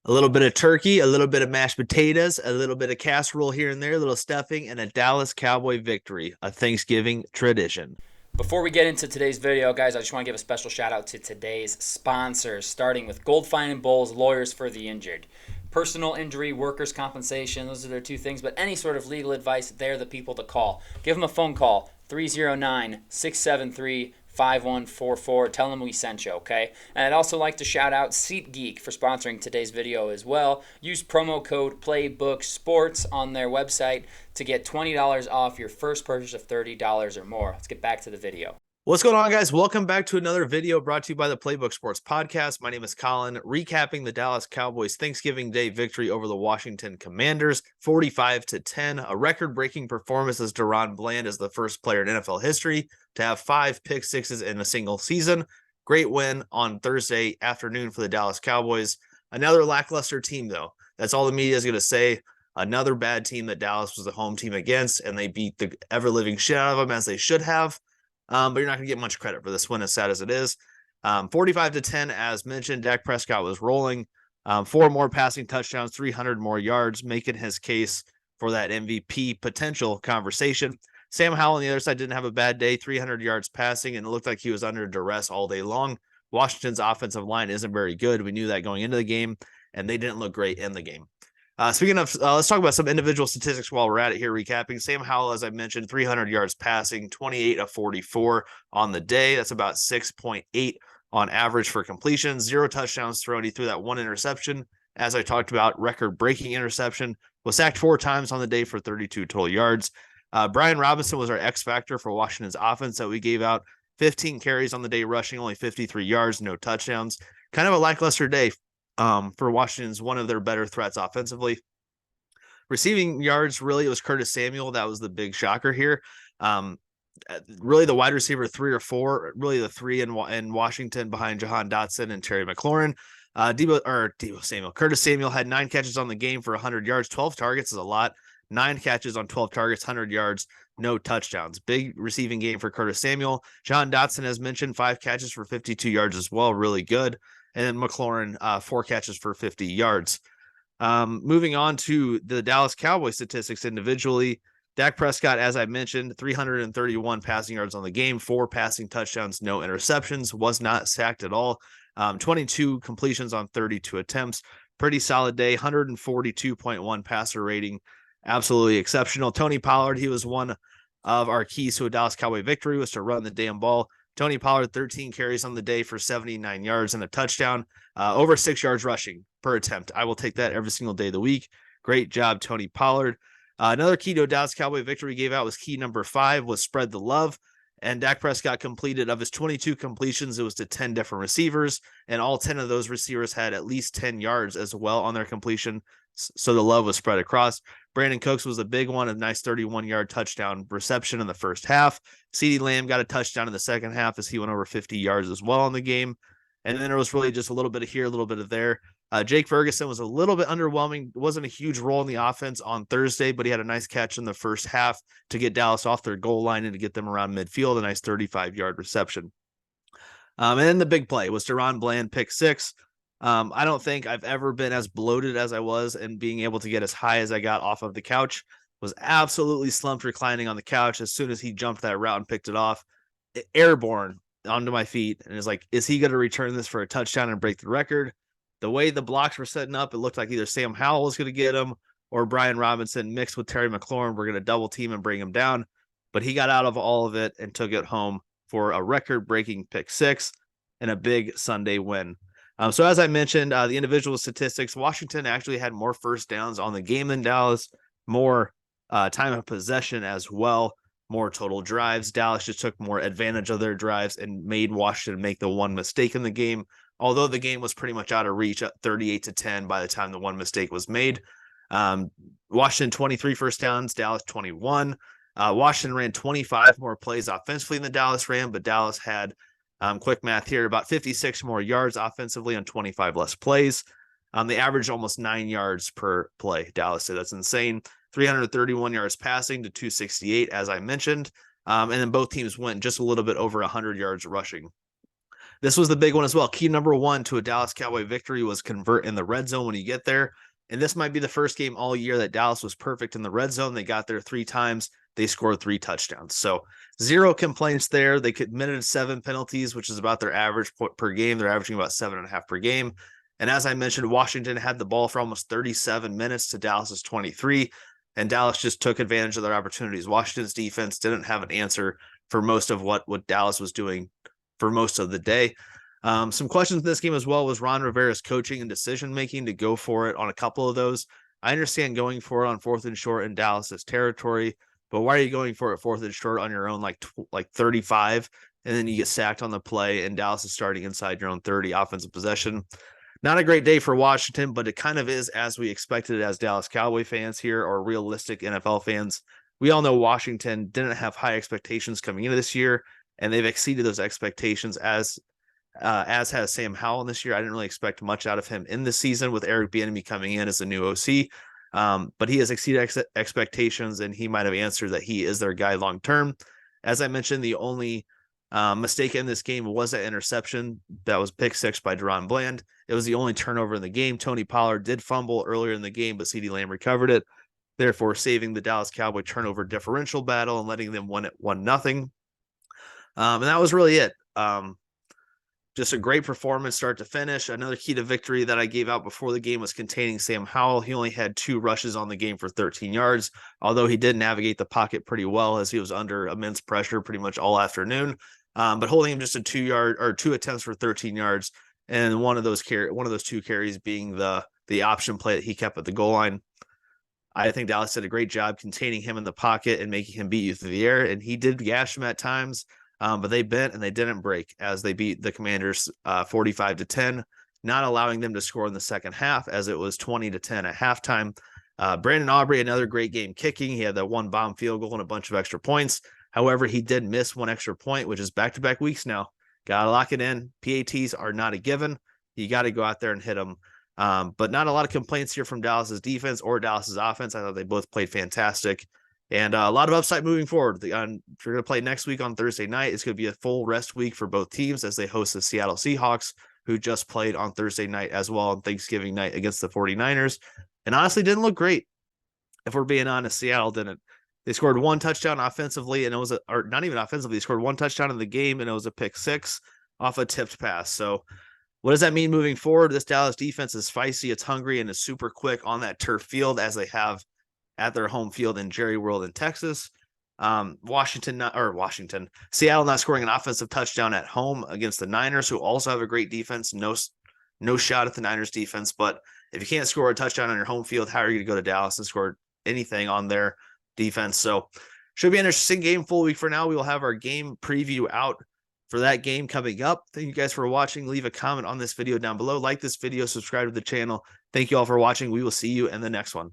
A little bit of turkey, a little bit of mashed potatoes, a little bit of casserole here and there, a little stuffing, and a Dallas Cowboy victory, a Thanksgiving tradition. Before we get into today's video, guys, I just want to give a special shout out to today's sponsors, starting with Gold Fine and Bowles, lawyers for the injured. Personal injury, workers' compensation, those are their two things, but any sort of legal advice, they're the people to call. Give them a phone call, 309 673 5144. Tell them we sent you, okay? And I'd also like to shout out SeatGeek for sponsoring today's video as well. Use promo code PlayBookSports on their website to get $20 off your first purchase of $30 or more. Let's get back to the video. What's going on, guys? Welcome back to another video brought to you by the Playbook Sports Podcast. My name is Colin, recapping the Dallas Cowboys Thanksgiving Day victory over the Washington Commanders, 45-10, a record-breaking performance as DaRon Bland is the first player in NFL history to have 5 pick sixes in a single season. Great win on Thursday afternoon for the Dallas Cowboys. Another lackluster team, though. That's all the media is going to say. Another bad team that Dallas was the home team against, and they beat the ever-living shit out of them as they should have. But you're not going to get much credit for this win, as sad as it is. 45-10, as mentioned, Dak Prescott was rolling. 4 more passing touchdowns, 300 more yards, making his case for that MVP potential conversation. Sam Howell on the other side didn't have a bad day, 300 yards passing, and it looked like he was under duress all day long. Washington's offensive line isn't very good. We knew that going into the game, and they didn't look great in the game. Speaking of, let's talk about some individual statistics while we're at it here, recapping. Sam Howell, as I mentioned, 300 yards passing, 28 of 44 on the day. That's about 6.8 on average for completion. 0 touchdowns thrown. He threw that 1 interception. As I talked about, record-breaking interception. Was sacked 4 times on the day for 32 total yards. Brian Robinson was our X factor for Washington's offense that we gave out. 15 carries on the day, rushing only 53 yards, no touchdowns. Kind of a lackluster day for Washington's one of their better threats offensively. Receiving yards, really, it was Curtis Samuel. That was the big shocker here. Really, the wide receiver 3 or 4, really the 3 in Washington behind Jahan Dotson and Terry McLaurin. Curtis Samuel had 9 catches on the game for 100 yards. 12 targets is a lot. 9 catches on 12 targets, 100 yards, no touchdowns. Big receiving game for Curtis Samuel. Jahan Dotson, as mentioned, 5 catches for 52 yards as well. Really good. And then McLaurin, 4 catches for 50 yards. Moving on to the Dallas Cowboys statistics individually, Dak Prescott, as I mentioned, 331 passing yards on the game, 4 passing touchdowns, no interceptions, was not sacked at all. 22 completions on 32 attempts. Pretty solid day, 142.1 passer rating. Absolutely exceptional. Tony Pollard, he was one of our keys to a Dallas Cowboy victory, was to run the damn ball. Tony Pollard, 13 carries on the day for 79 yards and a touchdown, over 6 yards rushing per attempt. I will take that every single day of the week. Great job, Tony Pollard. Another key to a Dallas Cowboy victory we gave out was key number 5, was spread the love. And Dak Prescott completed, of his 22 completions, it was to 10 different receivers, and all 10 of those receivers had at least 10 yards as well on their completion. So the love was spread across. Brandon Cooks was a big one, a nice 31-yard touchdown reception in the first half. CeeDee Lamb got a touchdown in the second half as he went over 50 yards as well in the game. And then there was really just a little bit of here, a little bit of there. Jake Ferguson was a little bit underwhelming. Wasn't a huge role in the offense on Thursday, but he had a nice catch in the first half to get Dallas off their goal line and to get them around midfield, a nice 35-yard reception. And then the big play was DaRon Bland, pick 6. I don't think I've ever been as bloated as I was, and being able to get as high as I got off of the couch. Was absolutely slumped reclining on the couch as soon as he jumped that route and picked it off. Airborne onto my feet, and is like, is he going to return this for a touchdown and break the record? The way the blocks were setting up, it looked like either Sam Howell was going to get him or Brian Robinson mixed with Terry McLaurin were going to double team and bring him down. But he got out of all of it and took it home for a record-breaking pick 6 and a big Sunday win. So as I mentioned, the individual statistics, Washington actually had more first downs on the game than Dallas, more time of possession as well, more total drives. Dallas just took more advantage of their drives and made Washington make the one mistake in the game, although the game was pretty much out of reach at 38-10 by the time the one mistake was made. Washington 23 first downs, Dallas 21. Washington ran 25 more plays offensively than Dallas ran, but Dallas had, quick math here, about 56 more yards offensively on 25 less plays. They averaged almost 9 yards per play. Dallas said that's insane. 331 yards passing to 268, as I mentioned. And then both teams went just a little bit over 100 yards rushing. This was the big one as well. Key number one to a Dallas Cowboy victory was convert in the red zone when you get there. And this might be the first game all year that Dallas was perfect in the red zone. They got there 3 times. They scored 3 touchdowns. So 0 complaints there. They committed 7 penalties, which is about their average per game. They're averaging about 7.5 per game. And as I mentioned, Washington had the ball for almost 37 minutes to Dallas's 23, and Dallas just took advantage of their opportunities. Washington's defense didn't have an answer for most of what Dallas was doing for most of the day. Some questions in this game as well was Ron Rivera's coaching and decision-making to go for it on a couple of those. I understand going for it on 4th and short in Dallas's territory, but why are you going for it 4th and short on your own, like 35, and then you get sacked on the play, and Dallas is starting inside your own 30 offensive possession? Not a great day for Washington, but it kind of is as we expected as Dallas Cowboy fans here, or realistic NFL fans. We all know Washington didn't have high expectations coming into this year, and they've exceeded those expectations as has Sam Howell this year. I didn't really expect much out of him in this season with Eric Bieniemy coming in as a new OC, but he has exceeded expectations, and he might have answered that he is their guy long term. As I mentioned, the only mistake in this game was that interception that was pick 6 by Deron Bland. It was the only turnover in the game. Tony Pollard did fumble earlier in the game, but CeeDee Lamb recovered it, therefore saving the Dallas Cowboy turnover differential battle and letting them win it 1-0. And that was really it. Just a great performance start to finish. Another key to victory that I gave out before the game was containing Sam Howell. He only had 2 rushes on the game for 13 yards, although he did navigate the pocket pretty well as he was under immense pressure pretty much all afternoon. But holding him just a 2 attempts for 13 yards, and one of those 2 carries being the option play that he kept at the goal line. I think Dallas did a great job containing him in the pocket and making him beat you through the air, and he did gash him at times. But they bent and they didn't break as they beat the Commanders 45-10, not allowing them to score in the second half as it was 20-10 at halftime. Brandon Aubrey, another great game kicking. He had that 1 bomb field goal and a bunch of extra points. However, he did miss 1 extra point, which is back-to-back weeks now. Got to lock it in. PATs are not a given. You got to go out there and hit them. But not a lot of complaints here from Dallas's defense or Dallas's offense. I thought they both played fantastic. And a lot of upside moving forward. We're going to play next week on Thursday night. It's going to be a full rest week for both teams as they host the Seattle Seahawks, who just played on Thursday night as well on Thanksgiving night against the 49ers. And honestly, didn't look great. If we're being honest, Seattle didn't. They scored 1 touchdown offensively, and it was or not even offensively. They scored 1 touchdown in the game, and it was a pick 6 off a tipped pass. So what does that mean moving forward? This Dallas defense is feisty, it's hungry, and is super quick on that turf field as they have at their home field in Jerry World in Texas. Seattle not scoring an offensive touchdown at home against the Niners, who also have a great defense. No shot at the Niners defense, but if you can't score a touchdown on your home field, how are you going to go to Dallas and score anything on their defense? So should be an interesting game. Full week for now. We will have our game preview out for that game coming up. Thank you guys for watching. Leave a comment on this video down below. Like this video, subscribe to the channel. Thank you all for watching. We will see you in the next one.